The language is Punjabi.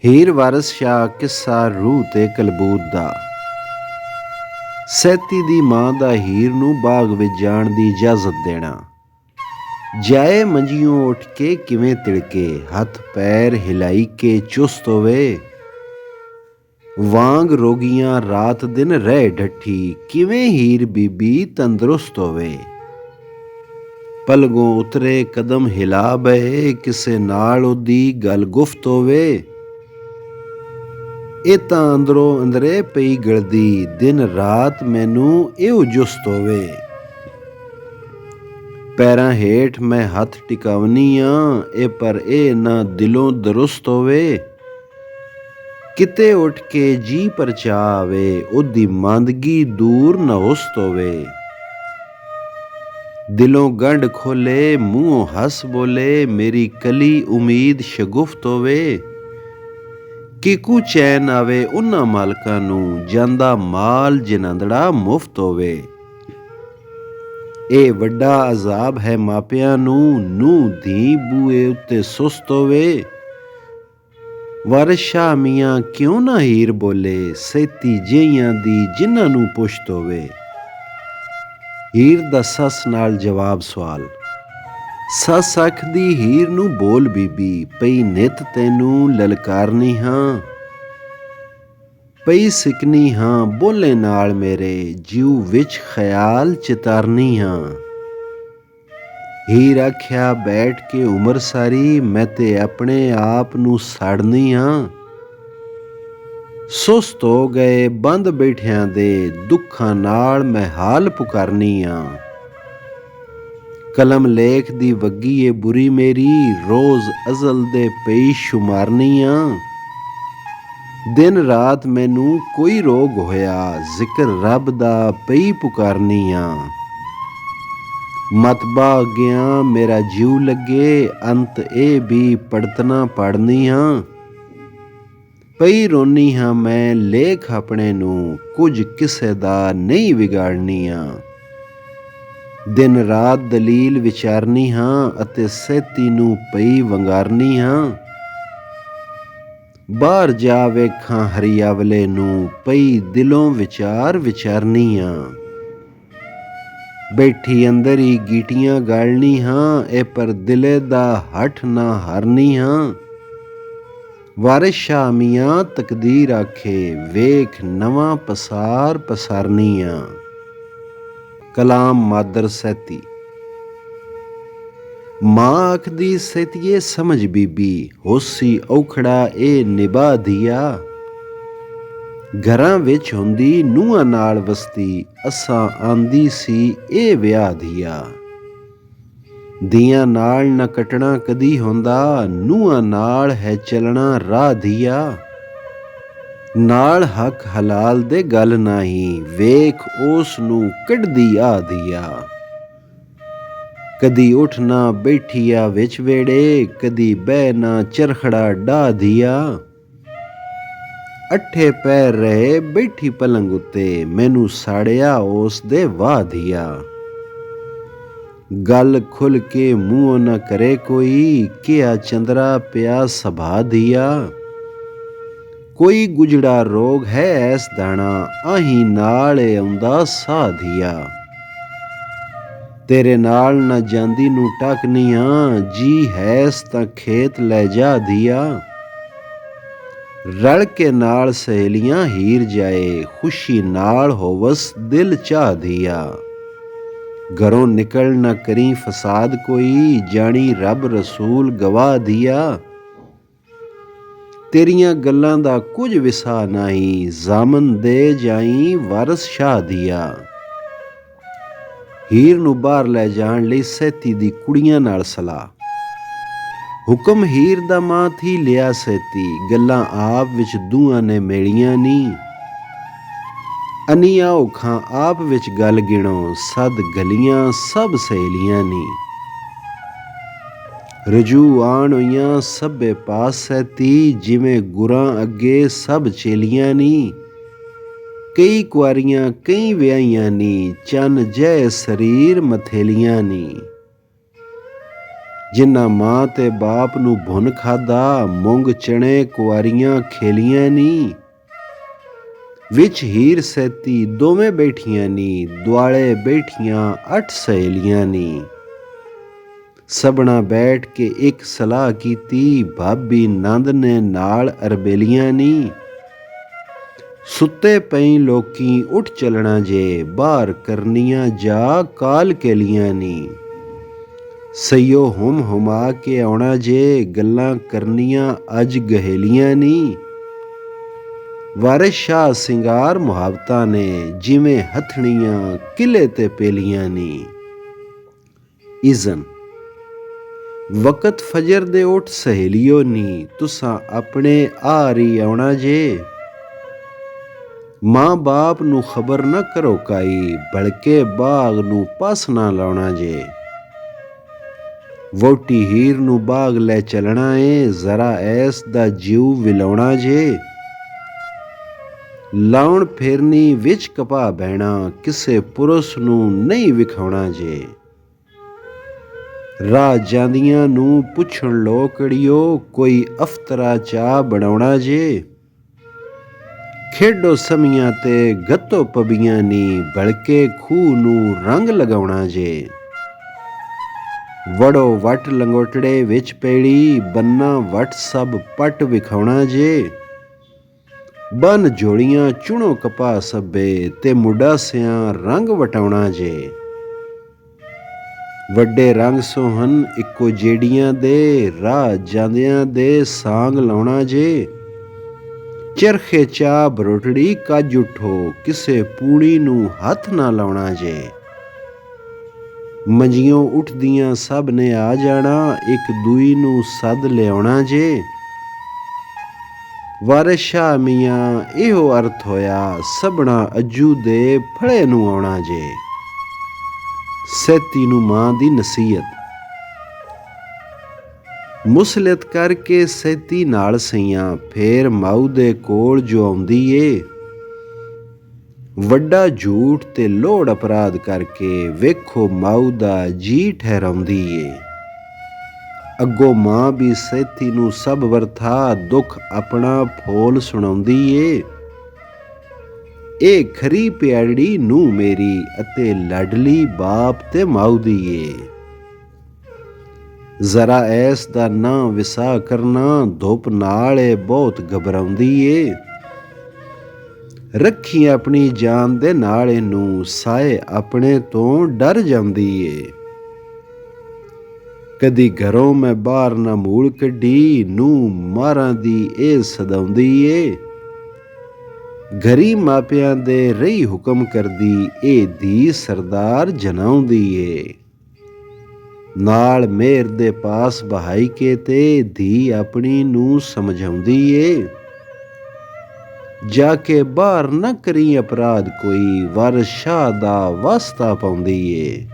ਹੀਰ ਵਾਰਿਸ ਸ਼ਾਹ ਕਿੱਸਾ ਰੂਹ ਤੇ ਕਲਬੂਤ ਦਾ। ਸੈਤੀ ਦੀ ਮਾਂ ਦਾ ਹੀਰ ਨੂੰ ਬਾਗ ਵਿੱਚ ਜਾਣ ਦੀ ਇਜਾਜ਼ਤ ਦੇਣਾ। ਜਾਏ ਮੰਜੀਓਂ ਉੱਠ ਕੇ ਕਿਵੇਂ ਤਿੜਕੇ, ਹੱਥ ਪੈਰ ਹਿਲਾਈ ਕੇ ਚੁਸਤ ਹੋਵੇ। ਵਾਂਗ ਰੋਗੀਆਂ ਰਾਤ ਦਿਨ ਰਹਿ ਡੱਠੀ, ਕਿਵੇਂ ਹੀਰ ਬੀਬੀ ਤੰਦਰੁਸਤ ਹੋਵੇ। ਪਲਗੋਂ ਉਤਰੇ ਕਦਮ ਹਿਲਾ ਬਏ, ਕਿਸੇ ਨਾਲ ਉਹਦੀ ਗੱਲ ਗੁਫਤ ਹੋਵੇ। ਇਹ ਤਾਂ ਅੰਦਰੋਂ ਅੰਦਰੇ ਪਈ ਗਲਦੀ, ਦਿਨ ਰਾਤ ਮੈਨੂੰ ਇਹੋ ਜੁਸਤ ਹੋਵੇ। ਪੈਰਾਂ ਹੇਠ ਮੈਂ ਹੱਥ ਟਿਕਾਵਨੀ ਆਂ, ਇਹ ਨਾ ਦਿਲੋਂ ਦਰੁਸਤ ਹੋਵੇ। ਕਿਤੇ ਉੱਠ ਕੇ ਜੀ ਪਰਚਾ ਆਵੇ, ਉਹਦੀ ਮਾਂਦਗੀ ਦੂਰ ਨਹੁਸਤ ਹੋਵੇ। ਦਿਲੋਂ ਗੰਢ ਖੋਲੇ ਮੂੰਹੋਂ ਹੱਸ ਬੋਲੇ, ਮੇਰੀ ਕਲੀ ਉਮੀਦ ਸ਼ਗੁਫਤ ਹੋਵੇ। ਕਿਕੂ ਚੈਨ ਆਵੇ ਉਹਨਾਂ ਮਾਲਕਾਂ ਨੂੰ, ਜਾਂਦਾ ਮਾਲ ਜਿਨੰਦੜਾ ਮੁਫਤ ਹੋਵੇ। ਇਹ ਵੱਡਾ ਅਜ਼ਾਬ ਹੈ ਮਾਪਿਆਂ ਨੂੰ, ਨੂੰਹ ਧੀ ਬੂਏ ਉੱਤੇ ਸੁਸਤ ਹੋਵੇ। ਵਾਰਿਸ ਸ਼ਾਹ ਮੀਆਂ ਕਿਉਂ ਨਾ ਹੀਰ ਬੋਲੇ, ਸੈਤੀ ਜਿਹੀਆਂ ਦੀ ਜਿਨ੍ਹਾਂ ਨੂੰ ਪੁਸ਼ਤ ਹੋਵੇ। ਹੀਰ ਦਾ ਸੱਸ ਨਾਲ ਜਵਾਬ ਸਵਾਲ। ਸੱਸ ਆਖਦੀ ਹੀਰ ਨੂੰ, ਬੋਲ ਬੀਬੀ, ਪਈ ਨਿੱਤ ਤੈਨੂੰ ਲਲਕਾਰਨੀ ਹਾਂ। ਪਈ ਸਿਕਨੀ ਹਾਂ ਬੋਲੇ ਨਾਲ ਮੇਰੇ, ਜਿਉ ਵਿੱਚ ਖਿਆਲ ਚਿਤਾਰਨੀ ਹਾਂ। ਹੀਰ ਆਖਿਆ ਬੈਠ ਕੇ ਉਮਰ ਸਾਰੀ, ਮੈਂ ਤੇ ਆਪਣੇ ਆਪ ਨੂੰ ਸਾੜਨੀ ਹਾਂ। ਸੁਸਤ ਹੋ ਗਏ ਬੰਦ ਬੈਠਿਆਂ ਦੇ, ਦੁੱਖਾਂ ਨਾਲ ਮੈਂ ਹਾਲ ਪੁਕਾਰਨੀ ਹਾਂ। ਕਲਮ ਲੇਖ ਦੀ ਵੱਗੀ ਏ ਬੁਰੀ ਮੇਰੀ, ਰੋਜ਼ ਅਜ਼ਲ ਦੇ ਪਈ ਸ਼ੁਮਾਰਨੀ ਆਂ। ਦਿਨ ਰਾਤ ਮੈਨੂੰ ਕੋਈ ਰੋਗ ਹੋਇਆ, ਜ਼ਿਕਰ ਰੱਬ ਦਾ ਪਈ ਪੁਕਾਰਨੀ ਆਂ। ਮਤਬਾ ਗਿਆ ਮੇਰਾ ਜਿਉ ਲੱਗੇ, ਅੰਤ ਇਹ ਵੀ ਪੜਤਨਾ ਪੜਨੀ ਹਾਂ। ਪਈ ਰੋਨੀ ਹਾਂ ਮੈਂ ਲੇਖ ਆਪਣੇ ਨੂੰ, ਕੁਝ ਕਿਸੇ ਦਾ ਨਹੀਂ ਵਿਗਾੜਨੀ ਆਂ। ਦਿਨ ਰਾਤ ਦਲੀਲ ਵਿਚਾਰਨੀ ਹਾਂ, ਅਤੇ ਸੈਤੀ ਨੂੰ ਪਈ ਵੰਗਾਰਨੀ ਹਾਂ। ਬਾਹਰ ਜਾ ਵੇਖਾਂ ਹਰੀਆਵਲੇ ਨੂੰ, ਪਈ ਦਿਲੋਂ ਵਿਚਾਰ ਵਿਚਾਰਨੀ ਹਾਂ। ਬੈਠੀ ਅੰਦਰ ਹੀ ਗੀਟੀਆਂ ਗਾਲਣੀ ਹਾਂ, ਇਹ ਪਰ ਦਿਲੇ ਦਾ ਹੱਠ ਨਾ ਹਾਰਨੀ ਹਾਂ। ਵਾਰਿਸ ਸ਼ਾਹ ਮੀਆਂ ਤਕਦੀਰ ਆਖੇ, ਵੇਖ ਨਵਾਂ ਪਸਾਰ ਪਸਾਰਨੀ ਆਂ। ਕਲਾਮ ਮਾਦਰ ਸੈਤੀ। ਮਾਂ ਆਖਦੀ ਸੈਤੀਏ ਸਮਝ ਬੀਬੀ, ਹੋਸੀ ਔਖੜਾ ਇਹ ਨਿਭਾ ਧੀਆ। ਘਰਾਂ ਵਿੱਚ ਹੁੰਦੀ ਨੂੰਹਾਂ ਨਾਲ ਵਸਦੀ, ਅਸਾਂ ਆਂਦੀ ਸੀ ਇਹ ਵਿਆਹ ਧੀਆ। ਧੀਆਂ ਨਾਲ ਨਾ ਕੱਟਣਾ ਕਦੀ ਹੁੰਦਾ, ਨੂੰਹਾਂ ਨਾਲ ਹੈ ਚੱਲਣਾ ਰਾਹ ਧੀਆ। ਨਾਲ ਹੱਕ ਹਲਾਲ ਦੇ ਗੱਲ ਨਹੀਂ, ਵੇਖ ਉਸ ਨੂੰ ਕੱਢਦੀ ਆ ਧੀਆ। ਕਦੀ ਉੱਠ ਨਾ ਬੈਠੀਆ ਵਿੱਚ ਵੇੜੇ, ਕਦੀ ਬਹਿ ਨਾ ਚਰਖੜਾ ਢਾਹ ਧੀਆ। ਅੱਠੇ ਪੈਰ ਰਹੇ ਬੈਠੀ ਪਲੰਗ ਉੱਤੇ, ਮੈਨੂੰ ਸਾੜਿਆ ਉਸ ਦੇ ਵਾਹ ਧੀਆ। ਗੱਲ ਖੁੱਲ ਕੇ ਮੂੰਹੋਂ ਨਾ ਕਰੇ ਕੋਈ, ਕਿਹਾ ਚੰਦਰਾ ਪਿਆ ਸਭਾ ਧੀਆ। ਕੋਈ ਗੁਜੜਾ ਰੋਗ ਹੈ ਐਸ ਦਾਣਾ, ਆਹੀਂ ਨਾਲ ਏ ਆਉਂਦਾ ਸਾਹ ਧੀਆ। ਤੇਰੇ ਨਾਲ ਨਾ ਜਾਂਦੀ ਨੂੰ ਟੱਕਨੀ ਆਂ, ਜੀ ਹੈਸ ਤਾਂ ਖੇਤ ਲੈ ਜਾ ਧੀਆ। ਰਲ ਕੇ ਨਾਲ ਸਹੇਲੀਆਂ ਹੀਰ ਜਾਏ, ਖੁਸ਼ੀ ਨਾਲ ਹੋਵਸ ਦਿਲ ਚਾਹ ਧੀਆ। ਘਰੋਂ ਨਿਕਲ ਨਾ ਕਰੀ ਫਸਾਦ ਕੋਈ, ਜਾਣੀ ਰੱਬ ਰਸੂਲ ਗਵਾਹ ਧੀਆ। ਤੇਰੀਆਂ ਗੱਲਾਂ ਦਾ ਕੁਝ ਵਿਸਾ ਨਹੀਂ, ਜ਼ਾਮਨ ਦੇ ਜਾਈ ਵਾਰਿਸ ਸ਼ਾਹ ਧੀਆ। ਹੀਰ ਨੂੰ ਬਾਹਰ ਲੈ ਜਾਣ ਲਈ ਸੈਤੀ ਦੀ ਕੁੜੀਆਂ ਨਾਲ ਸਲਾਹ। ਹੁਕਮ ਹੀਰ ਦਾ ਮਾਂ ਥੀ ਲਿਆ ਸੈਤੀ, ਗੱਲਾਂ ਆਪ ਵਿੱਚ ਦੂਆਂ ਨੇ ਮੇਲੀਆਂ ਨੀ। ਅਨੀਆਂ ਔਖਾਂ ਆਪ ਵਿੱਚ ਗੱਲ ਗਿਣੋ, ਸਦ ਗਲੀਆਂ ਸਭ ਸਹੇਲੀਆਂ ਨੀ। ਰਜੂ ਆਣ ਹੋਈਆਂ ਸਭੇ ਪਾਸ ਸੈਤੀ, ਜਿਵੇਂ ਗੁਰਾਂ ਅੱਗੇ ਸਭ ਚੇਲੀਆਂ ਨੀ। ਕਈ ਕੁਆਰੀਆਂ ਕਈ ਵਿਆਹੀਆਂ ਨੀ, ਚੰਨ ਜੈ ਸਰੀਰ ਮਥੇਲੀਆਂ ਨੀ। ਜਿਨ੍ਹਾਂ ਮਾਂ ਤੇ ਬਾਪ ਨੂੰ ਭੁੰਨ ਖਾਧਾ, ਮੂੰਗ ਚਣੇ ਕੁਆਰੀਆਂ ਖੇਲੀਆਂ ਨੀ। ਵਿੱਚ ਹੀਰ ਸੈਤੀ ਦੋਵੇਂ ਬੈਠੀਆਂ ਨੀ, ਦੁਆਲੇ ਬੈਠੀਆਂ 8 ਸਹੇਲੀਆਂ ਨੀ। ਸਭਨਾ ਬੈਠ ਕੇ ਇੱਕ ਸਲਾਹ ਕੀਤੀ, ਭਾਬੀ ਨੰਦ ਨੇ ਨਾਲ ਅਰਬੇਲੀਆਂ ਨੀ। ਸੁੱਤੇ ਪਈ ਲੋਕੀ ਉੱਠ ਚੱਲਣਾ ਜੇ, ਬਾਹਰ ਕਰਨੀਆਂ ਜਾ ਕਾਲ ਕੇਲੀਆਂ ਨੀ। ਸਈਓ ਹੁਮ ਹੁਮਾ ਕੇ ਆਉਣਾ ਜੇ, ਗੱਲਾਂ ਕਰਨੀਆਂ ਅੱਜ ਗਹੇਲੀਆਂ ਨੀ। ਵਾਰਿਸ ਸ਼ਾਹ ਸਿੰਗਾਰ ਮੁਹਾਬਤਾਂ ਨੇ, ਜਿਵੇਂ ਹਥਣੀਆਂ ਕਿਲੇ ਤੇ ਪੇਲੀਆਂ ਨੀ। ਇਜ਼ਨ ਵਕਤ ਫਜਰ ਦੇ ਉੱਠ ਸਹੇਲੀਓ ਨੀ, ਤੁਸਾਂ ਆਪਣੇ ਆਰੀ ਆਉਣਾ ਜੇ। ਮਾਂ ਬਾਪ ਨੂੰ ਖਬਰ ਨਾ ਕਰੋ ਕਾਈ, ਭਲਕੇ ਬਾਗ ਨੂੰ ਪਸ ਨਾ ਲਾਉਣਾ ਜੇ। ਵਹੁਟੀ ਹੀਰ ਨੂੰ ਬਾਗ ਲੈ ਚੱਲਣਾ ਏ, ਜ਼ਰਾ ਐਸ ਦਾ ਜਿਉ ਵਿਲਾਉਣਾ ਜੇ। ਲਾਉਣ ਫੇਰਨੀ ਵਿੱਚ ਕਪਾ ਬਹਿਣਾ, ਕਿਸੇ ਪੁਰਸ਼ ਨੂੰ ਨਹੀਂ ਵਿਖਾਉਣਾ ਜੇ। ਰਾਹ ਜਾਂਦੀਆਂ ਨੂੰ ਪੁੱਛਣ ਲੋਕੜੀਓ, ਕੋਈ ਅਫਤਰਾ ਚਾਹ ਬਣਾਉਣਾ ਜੇ। ਖੇਡੋ ਸਮੀਆਂ ਤੇ ਗੱਤੋ ਪਬੀਆਂ ਨੀ, ਭਲਕੇ ਖੂਹ ਨੂੰ ਰੰਗ ਲਗਾਉਣਾ ਜੇ। ਵੜੋ ਵੱਟ ਲੰਗੋਟੜੇ ਵਿੱਚ ਪੈੜੀ, ਬੰਨਾ ਵੱਟ ਸਭ ਪੱਟ ਵਿਖਾਉਣਾ ਜੇ। ਬੰਨ ਜੋੜੀਆਂ ਚੁਣੋ ਕਪਾਹ ਸੱਬੇ, ਤੇ ਮੁੰਡਾ ਸਿਆਂ ਰੰਗ ਵਟਾਉਣਾ ਜੇ। ਵੱਡੇ ਰੰਗ ਸੋਹਨ ਇੱਕੋ ਜਿਹੜੀਆਂ ਦੇ, ਰਾਹ ਜਾਂਦਿਆਂ ਦੇ ਸਾਂਗ ਲਾਉਣਾ ਜੇ। ਚਰਖੇ ਚਾਹ ਬਰੋਟੜੀ ਕੱਜ ਉਠੋ, ਕਿਸੇ ਪੂਣੀ ਨੂੰ ਹੱਥ ਨਾ ਲਾਉਣਾ ਜੇ। ਮੰਜੀਓਂ ਉੱਠਦੀਆਂ ਸਭ ਨੇ ਆ ਜਾਣਾ, ਇੱਕ ਦੂਈ ਨੂੰ ਸੱਦ ਲਿਆਉਣਾ ਜੇ। ਵਾਰਿਸ ਸ਼ਾਹ ਮੀਆਂ ਇਹੋ ਅਰਥ ਹੋਇਆ, ਸਭਨਾ ਅੱਜੂ ਦੇ ਫੜੇ ਨੂੰ ਆਉਣਾ ਜੇ। ਸੈਤੀ ਨੂੰ ਮਾਂ ਦੀ ਨਸੀਹਤ। ਮੁਸਲਤ ਕਰਕੇ ਸੈਤੀ ਨਾਲ ਸਈਆਂ, ਫੇਰ ਮਾਊ ਦੇ ਕੋਲ ਜੋ ਆਉਂਦੀ ਏ। ਵੱਡਾ ਝੂਠ ਤੇ ਲੋੜ ਅਪਰਾਧ ਕਰਕੇ, ਵੇਖੋ ਮਾਊ ਦਾ ਜੀ ਠਹਿਰਾਉਂਦੀ ਏ। ਅੱਗੋਂ ਮਾਂ ਵੀ ਸੈਤੀ ਨੂੰ ਸਭ ਵਰਥਾ, ਦੁੱਖ ਆਪਣਾ ਫੋਲ ਸੁਣਾਉਂਦੀ ਏ। ਇਹ ਖਰੀ ਪਿਆਰੀ ਨੂੰਹ ਮੇਰੀ, ਅਤੇ ਲਾਡਲੀ ਬਾਪ ਤੇ ਮਾਊ ਦੀ ਏ। ਜ਼ਰਾ ਐਸ ਦਾ ਨਾ ਵਿਸਾ ਕਰਨਾ, ਧੁੱਪ ਨਾਲ ਏ ਬਹੁਤ ਘਬਰਾਉਂਦੀ ਏ। ਰੱਖੀ ਆਪਣੀ ਜਾਨ ਦੇ ਨਾਲ ਇਹਨੂੰ, ਸਾਏ ਆਪਣੇ ਤੋਂ ਡਰ ਜਾਂਦੀ ਏ। ਕਦੀ ਘਰੋਂ ਮੈਂ ਬਾਹਰ ਨਾ ਮੂਲ ਕੱਢੀ, ਨੂੰਹ ਮਾਰਾਂ ਦੀ ਇਹ ਸਦਾਉਂਦੀ ਏ। ਘਰੀ ਮਾਪਿਆਂ ਦੇ ਰਹੀ ਹੁਕਮ ਕਰਦੀ, ਇਹ ਧੀ ਸਰਦਾਰ ਜਨਾਉਂਦੀ ਏ। ਨਾਲ ਮੇਰ ਦੇ ਪਾਸ ਬਹਾਈ ਕੇ ਤੇ, ਧੀ ਆਪਣੀ ਨੂੰ ਸਮਝਾਉਂਦੀ ਏ। ਜਾ ਕੇ ਬਾਹਰ ਨਾ ਕਰੀ ਅਪਰਾਧ ਕੋਈ, ਵਾਰਿਸ ਸ਼ਾਹ ਦਾ ਵਾਸਤਾ ਪਾਉਂਦੀ ਏ।